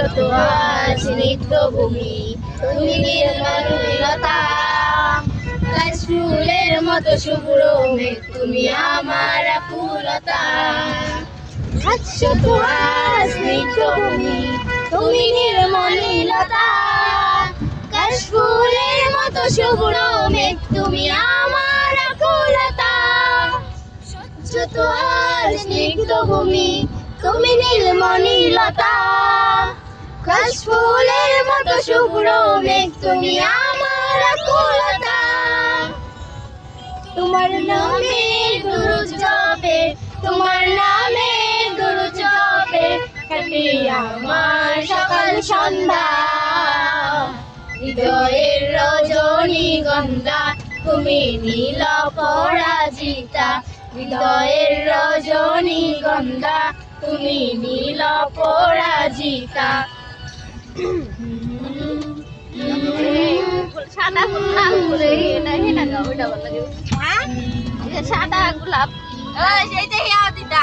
শত স্নিগ্ধ ভূমি, তুমি নির্মলতা। কাশফুলের মতো শুভ্র মেঘ, তুমি আমার আকুলতা। শত স্নিগ্ধ ভূমি, তুমি নির্মলতা। কাশফুলের মতো শুভ্র মেঘ, তুমি আমার আকুলতা। শত স্নিগ্ধ ভূমি, তুমি নির্মলতা। কাশফুলের মতো শুভ্র মেঘ, তুমি আমার আকুলতা। তোমার নামে দুরূদ জপে, তোমার নামে দুরূদ জপে কাটে আমার সকাল সন্ধ্যা। হৃদয়ের রজনীগন্ধা, তুমি নীল পরাজিতা। হৃদয়ের রজনীগন্ধা, তুমি নীল পরাজিতা। সাদা গোলাপ করে এটা হেনা গাও, ওটা ভালো লাগে। হ্যাঁ সাদা গোলাপ, সেইটা হিয়া দিতা।